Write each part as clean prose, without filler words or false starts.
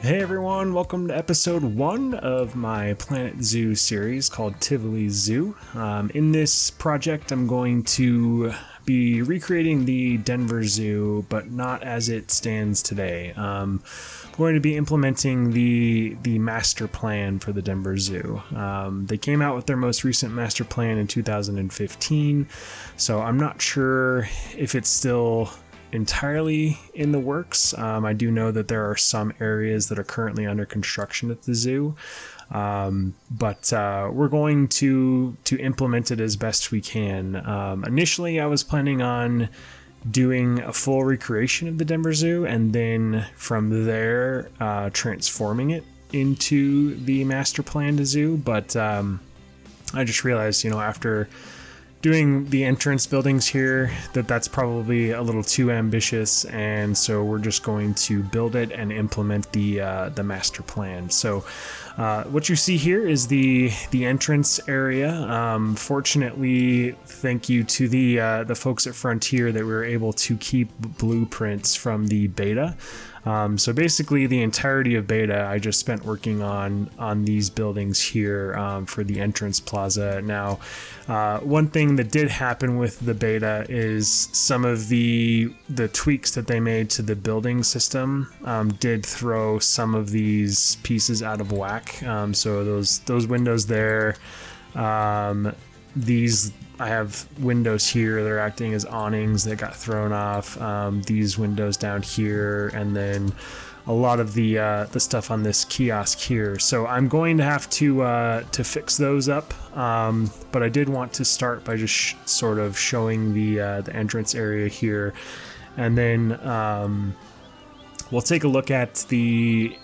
Hey everyone, welcome to episode 1 of my Planet Zoo series called Tivoli Zoo. In this project I'm going to be recreating the Denver Zoo, but not as it stands today. I'm going to be implementing the master plan for the Denver Zoo. They came out with their most recent master plan in 2015, so I'm not sure if it's still entirely in the works. I do know that there are some areas that are currently under construction at the zoo, but we're going to implement it as best we can. Initially, I was planning on doing a full recreation of the Denver Zoo, and then from there transforming it into the master planned zoo. But I just realized, after doing the entrance buildings here, that's probably a little too ambitious, and so we're just going to build it and implement the master plan. So what you see here is the entrance area. Fortunately, thank you to the folks at Frontier, that we were able to keep blueprints from the beta. So basically the entirety of beta I just spent working on these buildings here for the entrance plaza. Now, one thing that did happen with the beta is some of the tweaks that they made to the building system did throw some of these pieces out of whack. So those windows there, I have windows here that are acting as awnings that got thrown off. These windows down here, and then a lot of the stuff on this kiosk here. So I'm going to have to fix those up. But I did want to start by just sort of showing the entrance area here, and then we'll take a look at the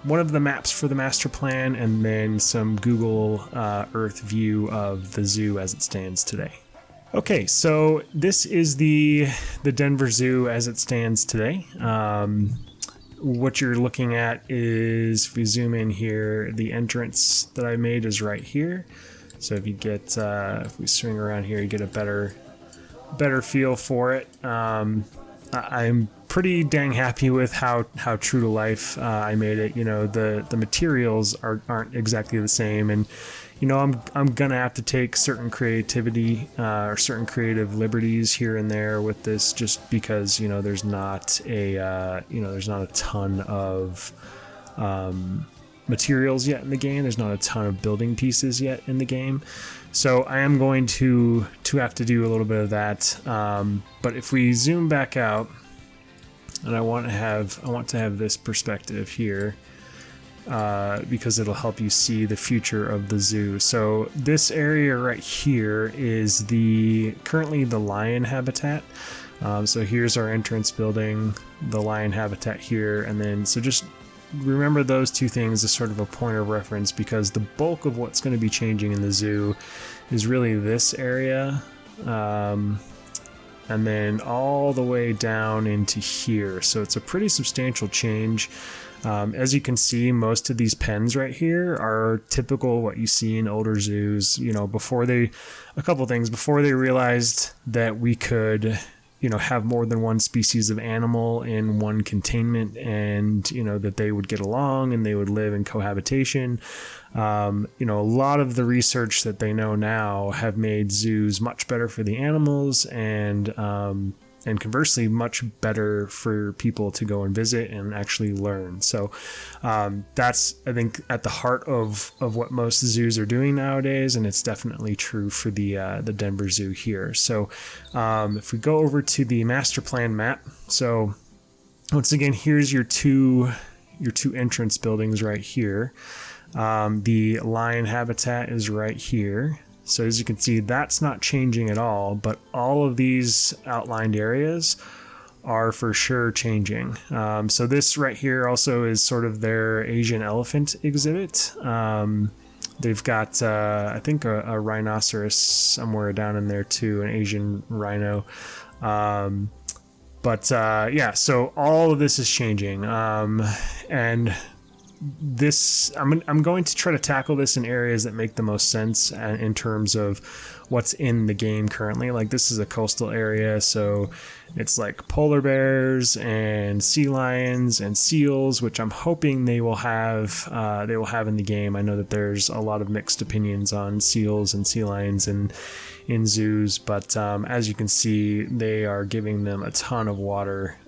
one of the maps for the master plan, and then some Google Earth view of the zoo as it stands today. Okay, so this is the Denver Zoo as it stands today. What you're looking at is, if we zoom in here, the entrance that I made is right here. So if you get, if we swing around here, you get a better feel for it. I'm pretty dang happy with how true to life I made it. The materials aren't exactly the same, and I'm gonna have to take certain creativity or certain creative liberties here and there with this, just because there's not a ton of materials yet in the game. There's not a ton of building pieces yet in the game. So I am going to have to do a little bit of that. But if we zoom back out, and I want to have this perspective here, because it'll help you see the future of the zoo. So this area right here is currently the lion habitat. So here's our entrance building, the lion habitat here, and then so just remember those two things as sort of a point of reference, because the bulk of what's going to be changing in the zoo is really this area, and then all the way down into here. So it's a pretty substantial change. As you can see, most of these pens right here are typical what you see in older zoos. Before they realized that we could have more than one species of animal in one containment, and that they would get along and they would live in cohabitation. A lot of the research that they know now have made zoos much better for the animals, and conversely much better for people to go and visit and actually learn. So that's, I think, at the heart of what most zoos are doing nowadays, and it's definitely true for the Denver Zoo here. So if we go over to the master plan map, so once again, here's your two entrance buildings right here. The lion habitat is right here. So as you can see, that's not changing at all, but all of these outlined areas are for sure changing. So this right here also is sort of their Asian elephant exhibit. They've got, I think, a rhinoceros somewhere down in there too, an Asian rhino. Yeah, so all of this is changing. And I'm going to try to tackle this in areas that make the most sense in terms of what's in the game currently. Like, this is a coastal area, so it's like polar bears and sea lions and seals, which I'm hoping they will have in the game. I know that there's a lot of mixed opinions on seals and sea lions in zoos, but as you can see, they are giving them a ton of water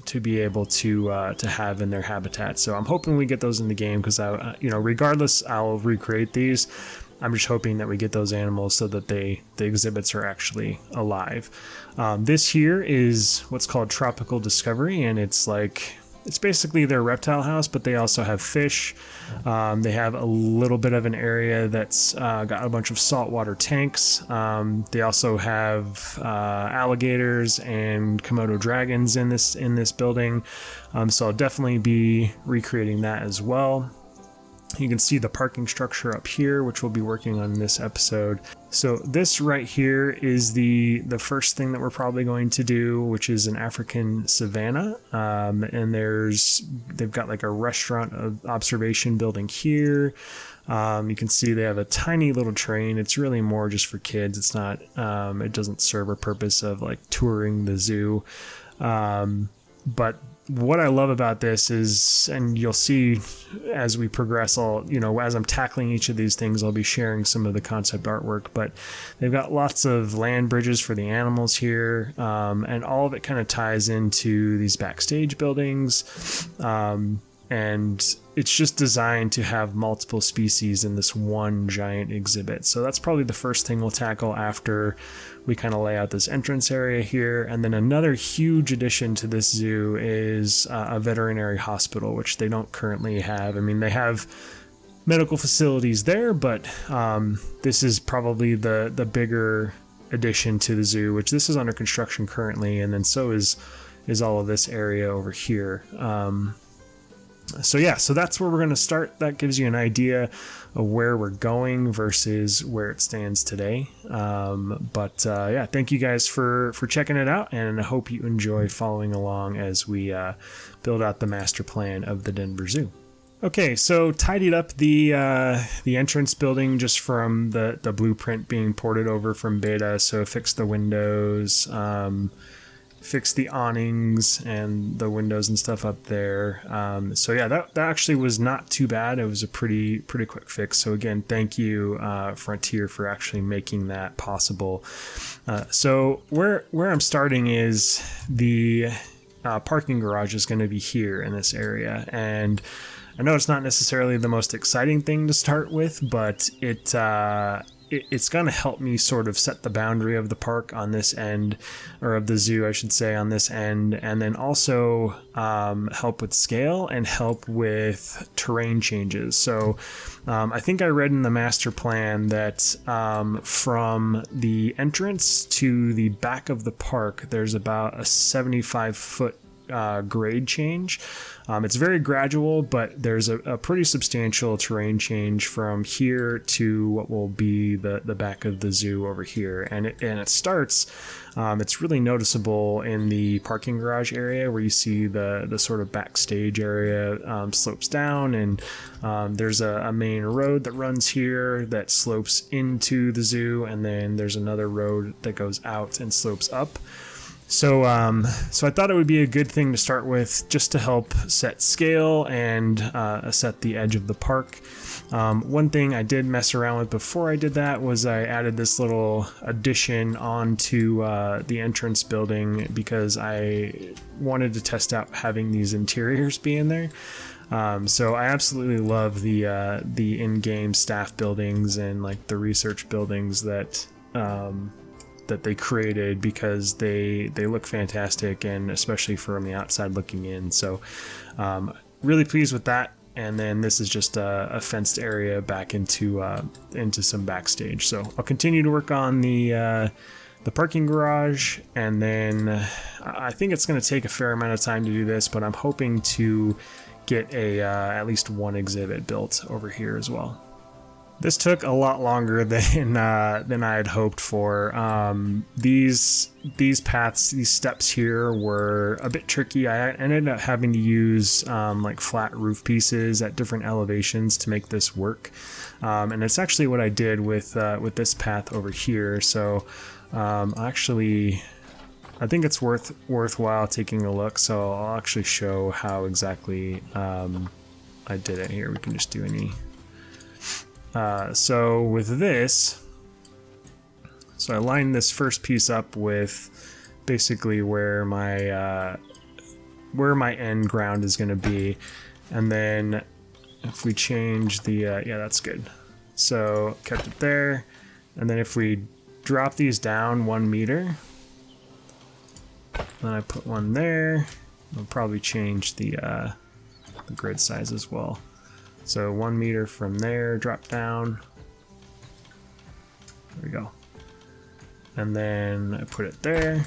to be able to have in their habitat. So I'm hoping we get those in the game, because regardless, I'll recreate these. I'm just hoping that we get those animals so that the exhibits are actually alive. This here is what's called Tropical Discovery, and it's basically their reptile house, but they also have fish. They have a little bit of an area that's got a bunch of saltwater tanks. They also have alligators and Komodo dragons in this building. So I'll definitely be recreating that as well. You can see the parking structure up here, which we'll be working on in this episode. So this right here is the first thing that we're probably going to do, which is an African savanna. And they've got like a restaurant of observation building here. You can see they have a tiny little train. It's really more just for kids. It's not, it doesn't serve a purpose of like touring the zoo. But what I love about this is, and you'll see as we progress, as I'm tackling each of these things, I'll be sharing some of the concept artwork, but they've got lots of land bridges for the animals here, and all of it kind of ties into these backstage buildings, and it's just designed to have multiple species in this one giant exhibit. So that's probably the first thing we'll tackle after we kind of lay out this entrance area here. And then another huge addition to this zoo is a veterinary hospital, which they don't currently have. I mean, they have medical facilities there, but this is probably the bigger addition to the zoo, which this is under construction currently, and then so is all of this area over here. So that's where we're going to start. That gives you an idea of where we're going versus where it stands today. Thank you guys for checking it out, and I hope you enjoy following along as we build out the master plan of the Denver Zoo. Okay, so tidied up the entrance building just from the blueprint being ported over from beta. So fixed the windows, fixed the awnings and the windows and stuff up there. That actually was not too bad. It was a pretty quick fix. So again, thank you, Frontier, for actually making that possible. So where I'm starting is the parking garage is going to be here in this area, and I know it's not necessarily the most exciting thing to start with, but it's going to help me sort of set the boundary of the park on this end, or of the zoo, I should say, on this end, and then also help with scale and help with terrain changes. So I think I read in the master plan that from the entrance to the back of the park, there's about a 75-foot grade change. It's very gradual, but there's a pretty substantial terrain change from here to what will be the back of the zoo over here. And it starts, it's really noticeable in the parking garage area where you see the sort of backstage area slopes down, and there's a main road that runs here that slopes into the zoo, and then there's another road that goes out and slopes up. So I thought it would be a good thing to start with, just to help set scale and set the edge of the park. One thing I did mess around with before I did that was I added this little addition onto the entrance building, because I wanted to test out having these interiors be in there. So I absolutely love the in-game staff buildings and like the research buildings that they created, because they look fantastic, and especially from the outside looking in. So really pleased with that. And then this is just a fenced area back into some backstage. So I'll continue to work on the parking garage, and then I think it's going to take a fair amount of time to do this, but I'm hoping to get at least one exhibit built over here as well. This took a lot longer than I had hoped for. These paths, these steps here were a bit tricky. I ended up having to use like flat roof pieces at different elevations to make this work, and it's actually what I did with this path over here. So actually, I think it's worthwhile taking a look. So I'll actually show how exactly I did it here. We can just do any. So with this, so I lined this first piece up with basically where my end ground is going to be, and then if we change the yeah, that's good. So kept it there, and then if we drop these down 1 meter, then I put one there. I'll probably change the grid size as well. So 1 meter from there, drop down. There we go. And then I put it there. And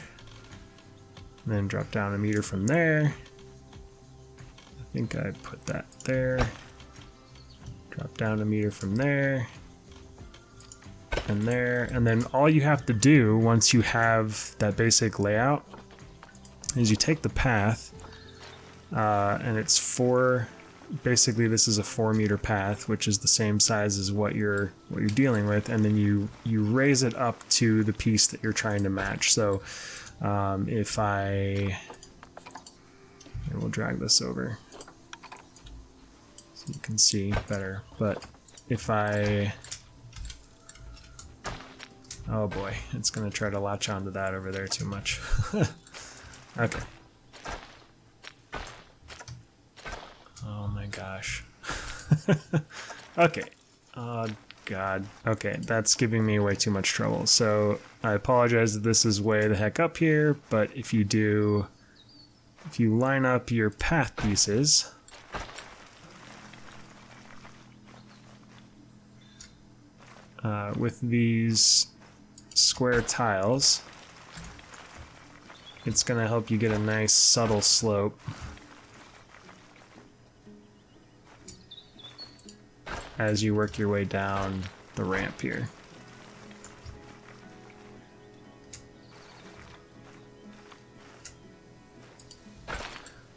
then drop down 1 meter from there. I think I put that there. Drop down 1 meter from there. And there. And then all you have to do once you have that basic layout is you take the path, and it's basically this is a 4 meter path, which is the same size as what you're dealing with, and then you raise it up to the piece that you're trying to match. So if we'll drag this over so you can see better, but if oh boy, it's gonna try to latch onto that over there too much. Okay. Oh my gosh. Okay. Oh god. Okay, that's giving me way too much trouble. So I apologize that this is way the heck up here, but if you line up your path pieces, with these square tiles, it's going to help you get a nice subtle slope as you work your way down the ramp here.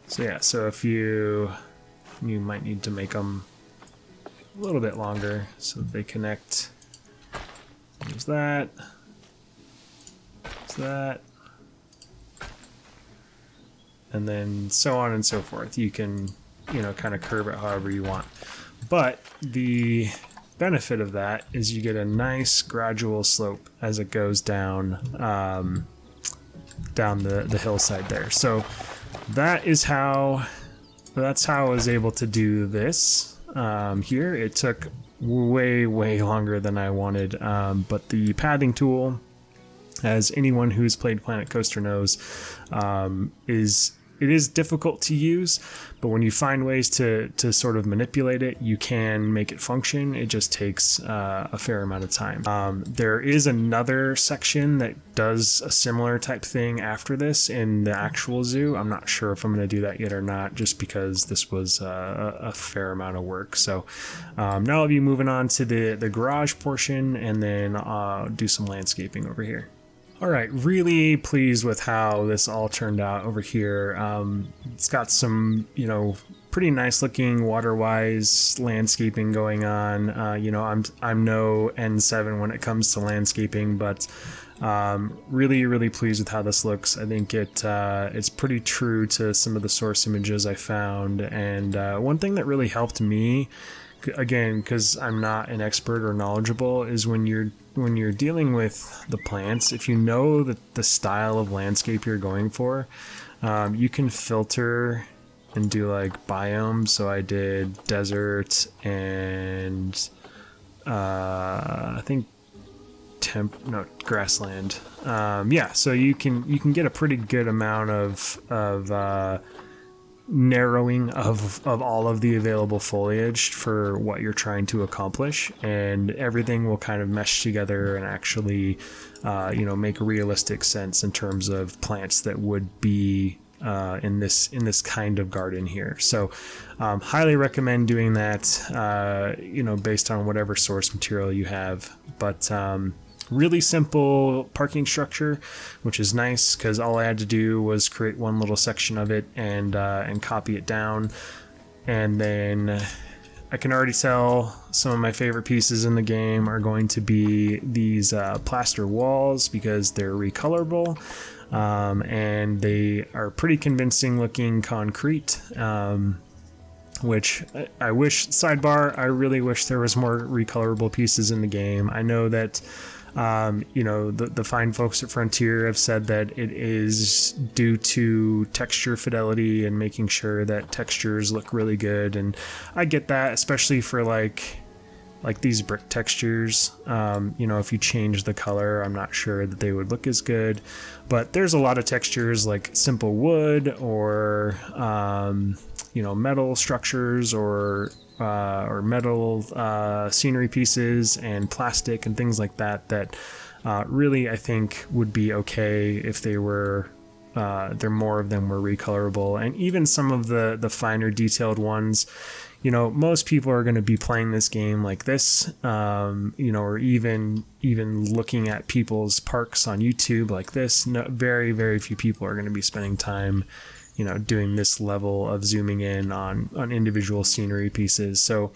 So yeah, so if you might need to make them a little bit longer so that they connect. There's that. There's that. And then so on and so forth. You can, kind of curve it however you want. But the benefit of that is you get a nice gradual slope as it goes down down the hillside there. So that's how I was able to do this here. It took way longer than I wanted, but the pathing tool, as anyone who's played Planet Coaster knows, it is difficult to use, but when you find ways to sort of manipulate it, you can make it function. It just takes a fair amount of time. There is another section that does a similar type thing after this in the actual zoo. I'm not sure if I'm going to do that yet or not, just because this was a fair amount of work. So now I'll be moving on to the garage portion, and then do some landscaping over here. All right, really pleased with how this all turned out over here. It's got some, pretty nice looking water-wise landscaping going on. I'm no N7 when it comes to landscaping, but really pleased with how this looks. I think it's pretty true to some of the source images I found. And one thing that really helped me, again, because I'm not an expert or knowledgeable, is when you're dealing with the plants, if you know that the style of landscape you're going for, you can filter and do like biomes. So I did desert and I think grassland. Yeah, so you can get a pretty good amount of narrowing of all of the available foliage for what you're trying to accomplish, and everything will kind of mesh together and actually make realistic sense in terms of plants that would be in this kind of garden here. So highly recommend doing that, you know, based on whatever source material you have. But really simple parking structure, which is nice because all I had to do was create one little section of it and copy it down. And then I can already tell some of my favorite pieces in the game are going to be these plaster walls because they're recolorable, and they are pretty convincing looking concrete, which I wish, sidebar, I really wish there was more recolorable pieces in the game. I know that you know, the fine folks at Frontier have said that it is due to texture fidelity and making sure that textures look really good, and I get that, especially for like these brick textures. You know, if you change the color, I'm not sure that they would look as good, but there's a lot of textures like simple wood or you know, metal structures or metal scenery pieces and plastic and things like that that really I think would be okay if they were there more of them were recolorable. And even some of the finer detailed ones, you know, most people are going to be playing this game like this, you know, or even looking at people's parks on YouTube like this. No, very few people are going to be spending time, you know, doing this level of zooming in on individual scenery pieces. So,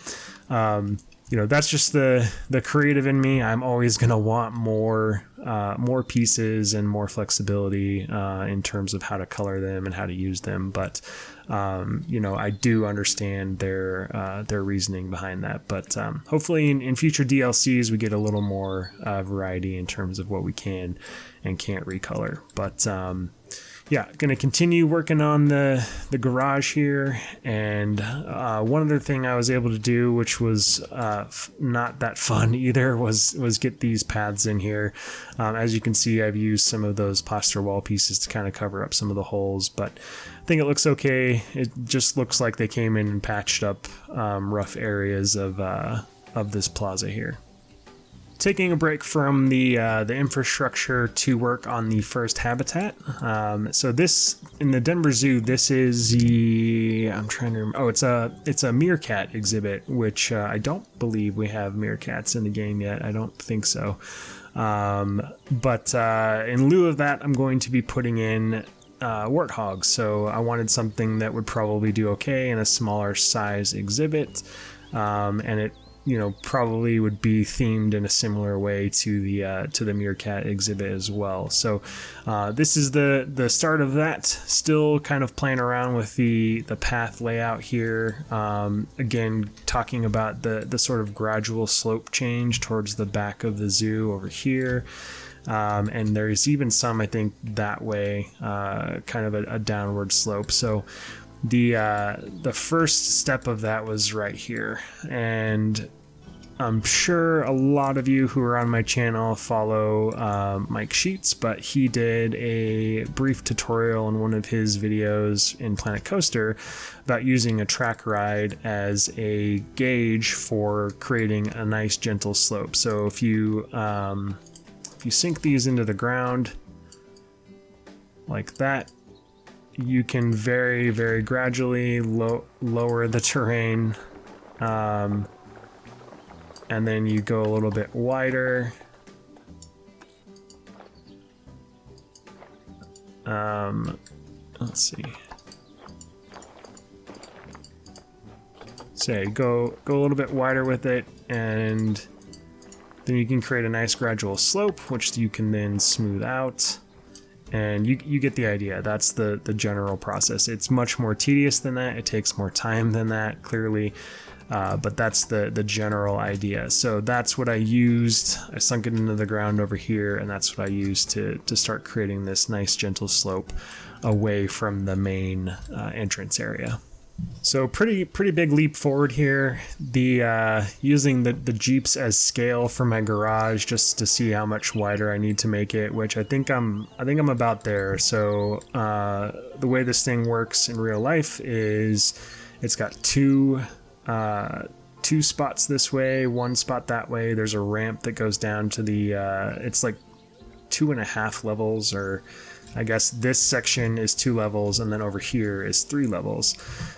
you know, that's just the creative in me. I'm always going to want more pieces and more flexibility in terms of how to color them and how to use them. But, you know, I do understand their reasoning behind that. But hopefully in future DLCs, we get a little more variety in terms of what we can and can't recolor. But, yeah, gonna continue working on the garage here, and one other thing I was able to do, which was not that fun either, was get these paths in here. As you can see, I've used some of those plaster wall pieces to kind of cover up some of the holes, but I think it looks okay. It just looks like they came in and patched up rough areas of this plaza here. Taking a break from the infrastructure to work on the first habitat. So this, in the Denver Zoo, this is the, I'm trying to remember, oh, it's a meerkat exhibit, which I don't believe we have meerkats in the game yet. I don't think so. But in lieu of that, I'm going to be putting in warthogs. So I wanted something that would probably do okay in a smaller size exhibit, and it, you know, probably would be themed in a similar way to the meerkat exhibit as well. So this is the start of that. Still kind of playing around with the path layout here. Again, talking about the sort of gradual slope change towards the back of the zoo over here. And there's even some, I think, that way, kind of a downward slope. So the first step of that was right here, and I'm sure a lot of you who are on my channel follow Mike Sheets, but he did a brief tutorial in one of his videos in Planet Coaster about using a track ride as a gauge for creating a nice gentle slope. So if you sink these into the ground like that, you can very gradually lower the terrain, and then you go a little bit wider. Let's see. So go a little bit wider with it, and then you can create a nice gradual slope, which you can then smooth out. And you get the idea. That's the general process. It's much more tedious than that. It takes more time than that, clearly. But that's the general idea. So that's what I used. I sunk it into the ground over here, and that's what I used to start creating this nice gentle slope away from the main entrance area. So pretty big leap forward here. The using the Jeeps as scale for my garage just to see how much wider I need to make it, which I think I'm about there. So the way this thing works in real life is it's got two spots this way, one spot that way. There's a ramp that goes down to the it's like 2.5 levels or I guess this section is 2 levels, and then over here is 3 levels.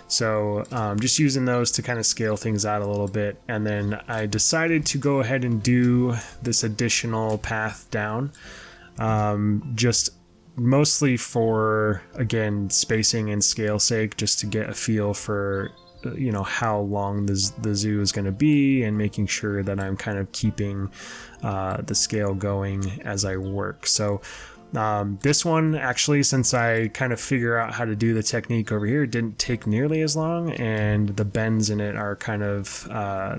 So just using those to kind of scale things out a little bit. And then I decided to go ahead and do this additional path down, just mostly for, again, spacing and scale sake, just to get a feel for, you know, how long the zoo is going to be, and making sure that I'm kind of keeping the scale going as I work. So this one, actually, since I kind of figure out how to do the technique over here, didn't take nearly as long, and the bends in it are kind of,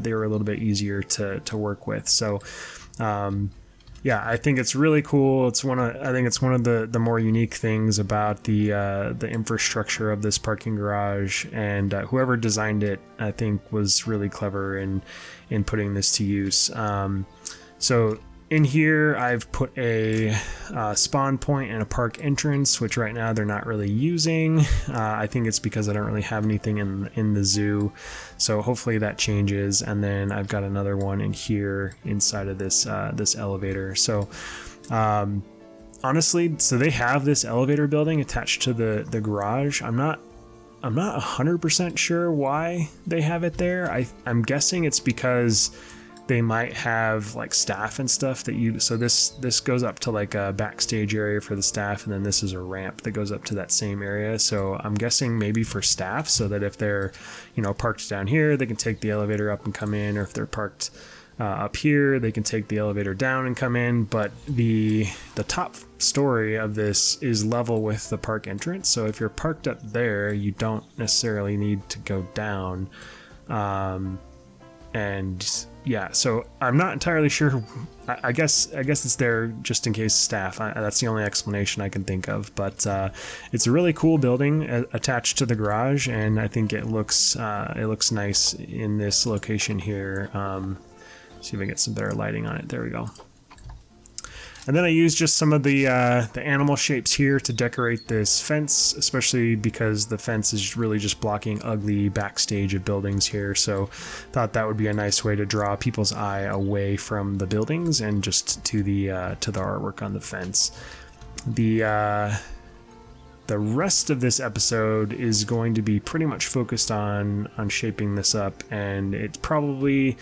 they were a little bit easier to work with. So, yeah, I think it's really cool. I think it's one of the more unique things about the infrastructure of this parking garage, and whoever designed it, I think, was really clever in putting this to use. So in here, I've put a spawn point and a park entrance, which right now they're not really using. I think it's because I don't really have anything in the zoo, so hopefully that changes. And then I've got another one in here inside of this this elevator. So honestly, so they have this elevator building attached to the garage. I'm not 100% sure why they have it there. I'm guessing it's because they might have like staff and stuff that so this goes up to like a backstage area for the staff, and then this is a ramp that goes up to that same area. So I'm guessing maybe for staff, so that if they're, you know, parked down here, they can take the elevator up and come in, or if they're parked up here, they can take the elevator down and come in. But the top story of this is level with the park entrance, so if you're parked up there, you don't necessarily need to go down. And yeah, so I'm not entirely sure. I guess it's there just in case staff. That's the only explanation I can think of. But it's a really cool building attached to the garage, and I think it looks nice in this location here. See if I get some better lighting on it. There we go. And then I used just some of the animal shapes here to decorate this fence, especially because the fence is really just blocking ugly backstage of buildings here. So thought that would be a nice way to draw people's eye away from the buildings and just to the artwork on the fence. The rest of this episode is going to be pretty much focused on shaping this up, and it's probably,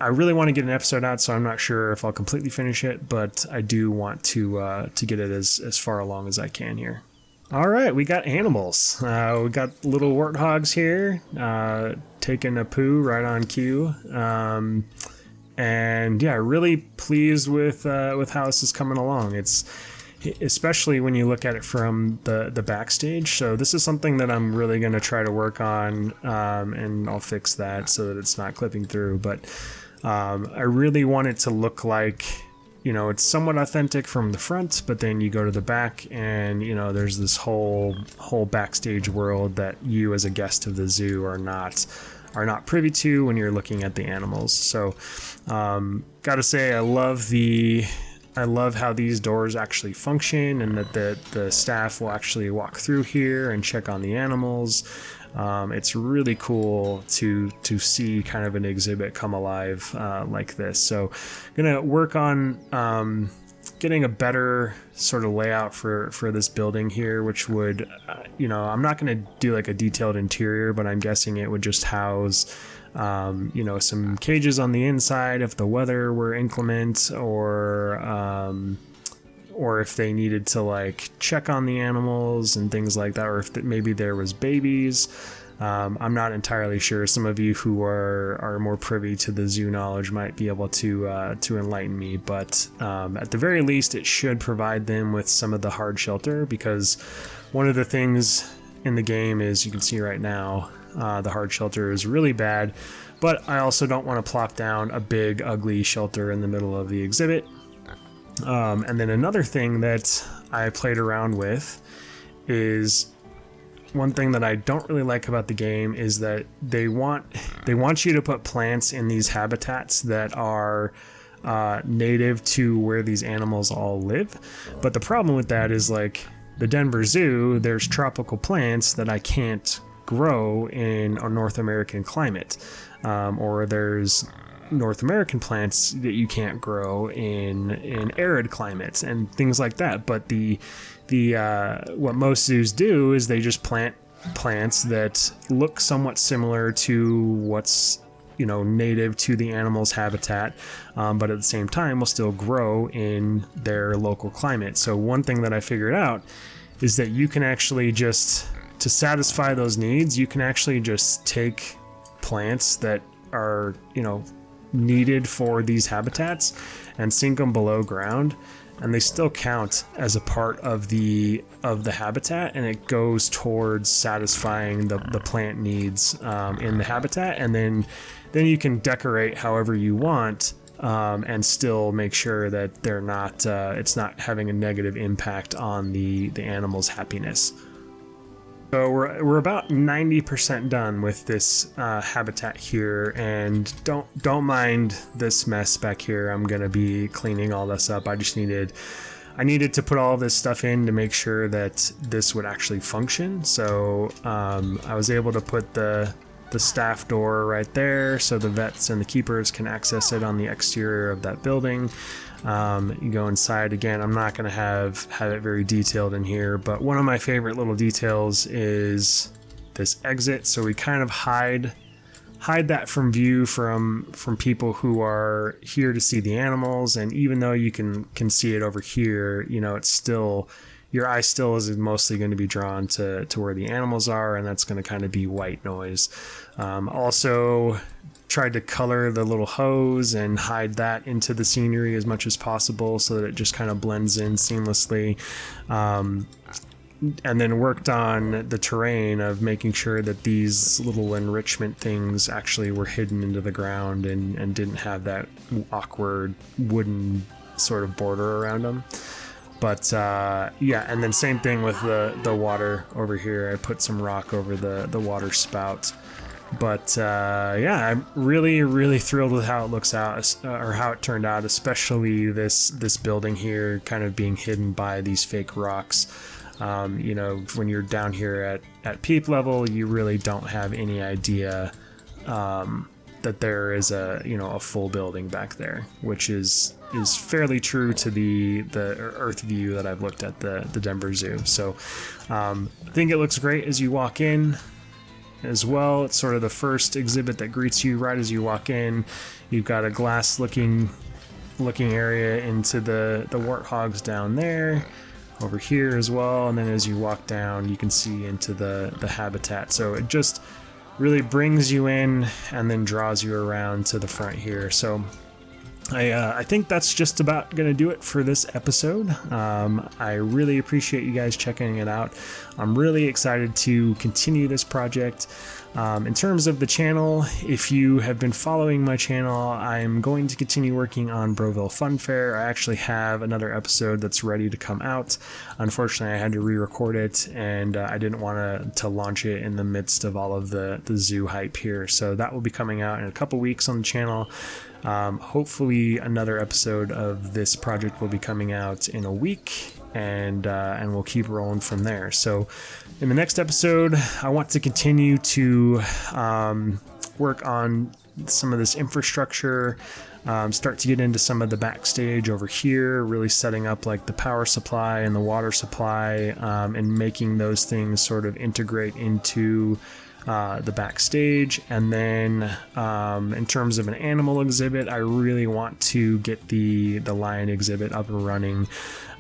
I really want to get an episode out, so I'm not sure if I'll completely finish it, but I do want to get it as far along as I can here. All right, we got animals. We got little warthogs here, taking a poo right on cue. And yeah, really pleased with how this is coming along. It's especially when you look at it from the backstage. So this is something that I'm really going to try to work on, and I'll fix that so that it's not clipping through. But I really want it to look like, you know, it's somewhat authentic from the front, but then you go to the back and, you know, there's this whole backstage world that you as a guest of the zoo are not privy to when you're looking at the animals. So gotta say, I love how these doors actually function, and that the staff will actually walk through here and check on the animals. It's really cool to see kind of an exhibit come alive like this. So I'm gonna work on getting a better sort of layout for this building here, which would, you know, I'm not gonna do like a detailed interior, but I'm guessing it would just house you know, some cages on the inside if the weather were inclement, or if they needed to like check on the animals and things like that, or if maybe there was babies. I'm not entirely sure. Some of you who are more privy to the zoo knowledge might be able to enlighten me, but at the very least, it should provide them with some of the hard shelter, because one of the things in the game is, you can see right now, the hard shelter is really bad, but I also don't want to plop down a big ugly shelter in the middle of the exhibit. And then another thing that I played around with is, one thing that I don't really like about the game is that they want you to put plants in these habitats that are native to where these animals all live. But the problem with that is, like the Denver Zoo, there's tropical plants that I can't grow in a North American climate, or there's North American plants that you can't grow in arid climates and things like that. But the what most zoos do is they just plant plants that look somewhat similar to what's native to the animal's habitat, but at the same time will still grow in their local climate. So one thing that I figured out is that you can actually just, to satisfy those needs, you can actually just take plants that are needed for these habitats and sink them below ground, and they still count as a part of the habitat, and it goes towards satisfying the plant needs in the habitat. And then you can decorate however you want, and still make sure that they're not it's not having a negative impact on the animal's happiness. So we're about 90% done with this habitat here, and don't mind this mess back here. I'm gonna be cleaning all this up. I needed to put all this stuff in to make sure that this would actually function. So I was able to put the staff door right there so the vets and the keepers can access it on the exterior of that building. You go inside. Again, I'm not going to have it very detailed in here, but one of my favorite little details is this exit. So we kind of hide that from view from people who are here to see the animals. And even though you can see it over here, it's still, your eye still is mostly going to be drawn to where the animals are, and that's going to kind of be white noise. Also tried to color the little hose and hide that into the scenery as much as possible so that it just kind of blends in seamlessly. And then worked on the terrain of making sure that these little enrichment things actually were hidden into the ground and didn't have that awkward wooden sort of border around them. But yeah, and then same thing with the water over here. I put some rock over the water spout. But yeah, I'm really thrilled with how it looks out, or how it turned out, especially this building here kind of being hidden by these fake rocks. When you're down here at peep level, you really don't have any idea that there is a full building back there, which is fairly true to the Earth view that I've looked at the Denver Zoo. So I think it looks great as you walk in as well. It's sort of the first exhibit that greets you right as you walk in. You've got a glass looking area into the warthogs down there, over here as well, and then as you walk down you can see into the habitat. So it just really brings you in and then draws you around to the front here. So I think that's just about going to do it for this episode. I really appreciate you guys checking it out. I'm really excited to continue this project. In terms of the channel, if you have been following my channel, I'm going to continue working on Broville Fun Fair. I actually have another episode that's ready to come out. Unfortunately, I had to re-record it, and I didn't want to launch it in the midst of all of the zoo hype here. So that will be coming out in a couple weeks on the channel. Hopefully another episode of this project will be coming out in a week, and we'll keep rolling from there. So in the next episode, I want to continue to work on some of this infrastructure, start to get into some of the backstage over here, really setting up like the power supply and the water supply, and making those things sort of integrate into the backstage. And then in terms of an animal exhibit, I really want to get the lion exhibit up and running,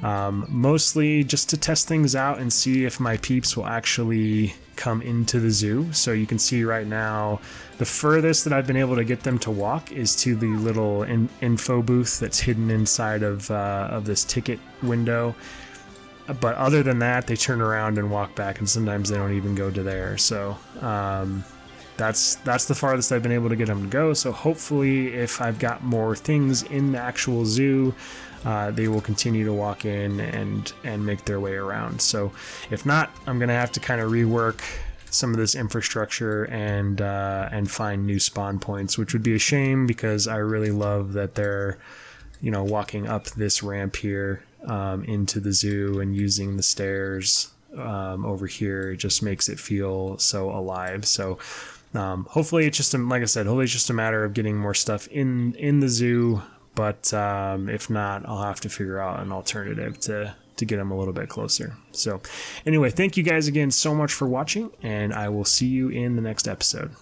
mostly just to test things out and see if my peeps will actually come into the zoo. So you can see right now the furthest that I've been able to get them to walk is to the little info booth that's hidden inside of this ticket window. But other than that, they turn around and walk back, and sometimes they don't even go to there. So that's the farthest I've been able to get them to go. So hopefully, if I've got more things in the actual zoo, they will continue to walk in and make their way around. So if not, I'm gonna have to kind of rework some of this infrastructure and find new spawn points, which would be a shame because I really love that they're walking up this ramp here into the zoo and using the stairs over here. It just makes it feel so alive. So Hopefully it's just, like I said, hopefully it's just a matter of getting more stuff in the zoo. But if not, I'll have to figure out an alternative to get them a little bit closer. So anyway, thank you guys again so much for watching, and I will see you in the next episode.